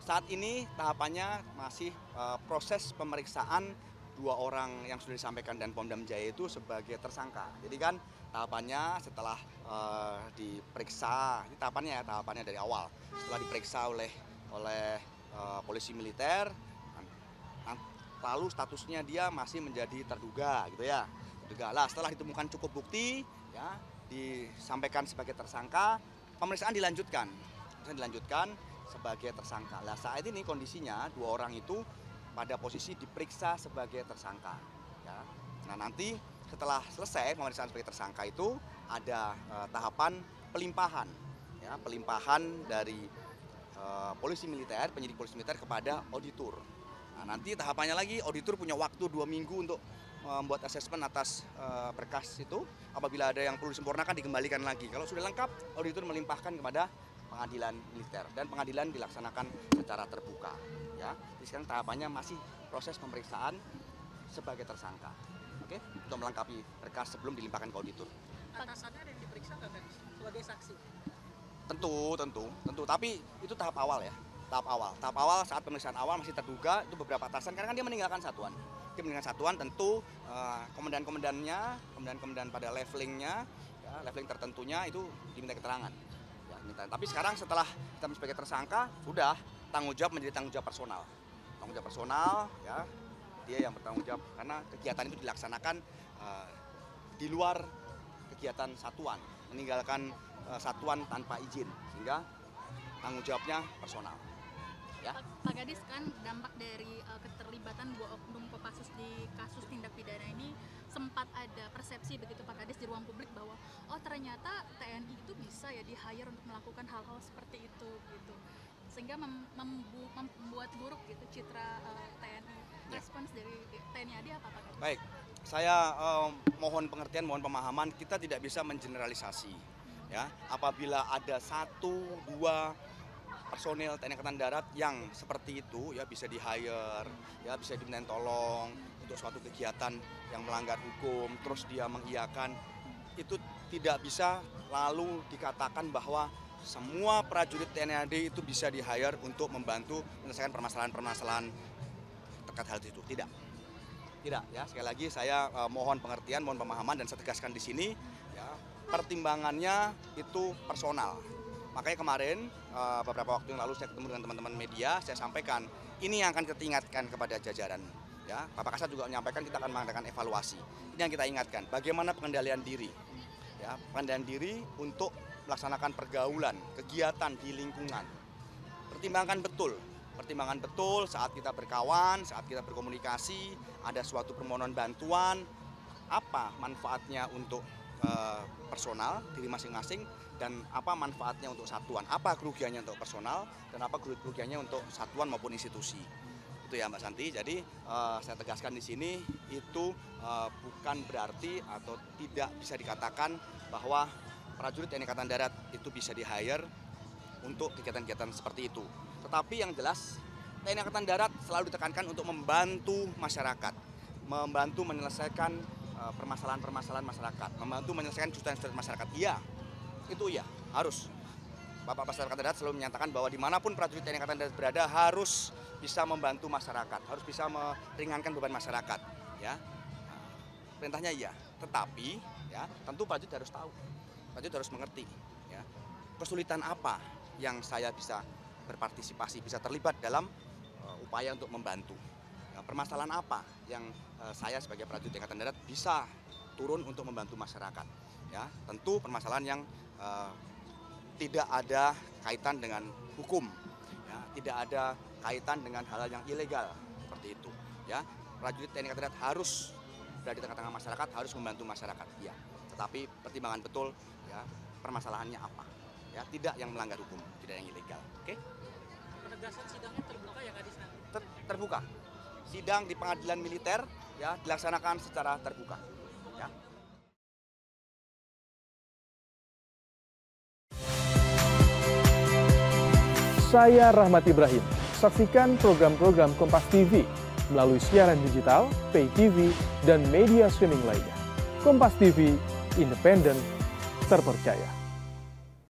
Saat ini tahapannya masih proses pemeriksaan 2 orang yang sudah disampaikan dan Pom Jaya itu sebagai tersangka. Jadi kan tahapannya setelah diperiksa, ini tahapannya dari awal. Setelah diperiksa oleh polisi militer, lalu statusnya dia masih menjadi terduga gitu ya. Terduga lah, setelah ditemukan cukup bukti ya, disampaikan sebagai tersangka, pemeriksaan dilanjutkan sebagai tersangka. Nah, saat ini kondisinya 2 orang itu pada posisi diperiksa sebagai tersangka ya. Nah, nanti setelah selesai pemeriksaan sebagai tersangka itu ada tahapan pelimpahan ya, dari polisi militer, penyidik polisi militer kepada auditor. Nah, nanti tahapannya lagi auditor punya waktu 2 minggu untuk membuat asesmen atas berkas itu. Apabila ada yang perlu disempurnakan dikembalikan lagi. Kalau sudah lengkap, auditor melimpahkan kepada pengadilan militer dan pengadilan dilaksanakan secara terbuka ya. Jadi sekarang tahapannya masih proses pemeriksaan sebagai tersangka. Oke, untuk melengkapi berkas sebelum dilimpahkan ke auditor. Atasannya ada yang diperiksa nggak tadi sebagai saksi? Tentu, tapi itu tahap awal ya. Tahap awal saat pemeriksaan awal masih terduga itu beberapa atasan karena kan dia meninggalkan satuan. Tentu komandan pada levelingnya, ya, leveling tertentunya itu diminta keterangan. Ya, tapi sekarang setelah kita sebagai tersangka sudah tanggung jawab menjadi tanggung jawab personal, ya, dia yang bertanggung jawab karena kegiatan itu dilaksanakan di luar kegiatan satuan, meninggalkan satuan tanpa izin sehingga tanggung jawabnya personal. Ya. Pak Kadis, kan dampak dari keterlibatan 2 oknum Kopassus di kasus tindak pidana ini sempat ada persepsi begitu Pak Kadis di ruang publik bahwa oh ternyata TNI itu bisa ya di-hire untuk melakukan hal-hal seperti itu gitu. Sehingga membuat buruk gitu citra TNI. Respons dari TNI AD apa Pak Kadis? Baik, saya mohon pengertian, mohon pemahaman, kita tidak bisa mengeneralisasi. Ya, apabila ada 1-2 personil TNI Angkatan Darat yang seperti itu ya bisa di-hire, ya bisa diminta tolong untuk suatu kegiatan yang melanggar hukum, terus dia mengiyakan, itu tidak bisa lalu dikatakan bahwa semua prajurit TNI AD itu bisa di-hire untuk membantu menyelesaikan permasalahan-permasalahan terkait hal itu. Tidak ya, sekali lagi saya mohon pengertian, mohon pemahaman dan saya tegaskan di sini ya, pertimbangannya itu personal. Makanya kemarin beberapa waktu yang lalu saya ketemu dengan teman-teman media, saya sampaikan ini yang akan kita ingatkan kepada jajaran. Ya, Bapak Kasat juga menyampaikan kita akan mengadakan evaluasi. Ini yang kita ingatkan, bagaimana pengendalian diri. Ya, pengendalian diri untuk melaksanakan pergaulan, kegiatan di lingkungan. Pertimbangkan betul saat kita berkawan, saat kita berkomunikasi, ada suatu permohonan bantuan, apa manfaatnya untuk personal diri masing-masing dan apa manfaatnya untuk satuan, apa kerugiannya untuk personal dan apa kerugiannya untuk satuan maupun institusi. Itu ya Mbak Santi. Jadi saya tegaskan di sini itu bukan berarti atau tidak bisa dikatakan bahwa prajurit TNI Angkatan Darat itu bisa di-hire untuk kegiatan-kegiatan seperti itu. Tetapi yang jelas TNI Angkatan Darat selalu ditekankan untuk membantu masyarakat, membantu menyelesaikan permasalahan-permasalahan masyarakat, membantu menyelesaikan kesulitan masyarakat. Iya, itu ya harus. Bapak Pastor Angkatan Darat selalu menyatakan bahwa dimanapun prajurit TNI Angkatan Darat berada harus bisa membantu masyarakat, harus bisa meringankan beban masyarakat. Ya, perintahnya iya. Tetapi ya tentu prajurit harus tahu, prajurit harus mengerti. Ya, kesulitan apa yang saya bisa berpartisipasi, bisa terlibat dalam upaya untuk membantu. Permasalahan apa yang saya sebagai prajurit Angkatan Darat bisa turun untuk membantu masyarakat. Ya, tentu permasalahan yang tidak ada kaitan dengan hukum, ya, tidak ada kaitan dengan hal-hal yang ilegal seperti itu. Ya, prajurit TNI Angkatan Darat harus berada di tengah-tengah masyarakat, harus membantu masyarakat. Ya, tetapi pertimbangan betul, ya, permasalahannya apa. Ya, tidak yang melanggar hukum, tidak yang ilegal. Oke? Penegasan sidangnya terbuka ya Kadis nanti? Terbuka. Sidang di pengadilan militer ya dilaksanakan secara terbuka. Ya. Saya Rahmat Ibrahim. Saksikan program-program Kompas TV melalui siaran digital, pay TV, dan media streaming lainnya. Kompas TV, independen, terpercaya.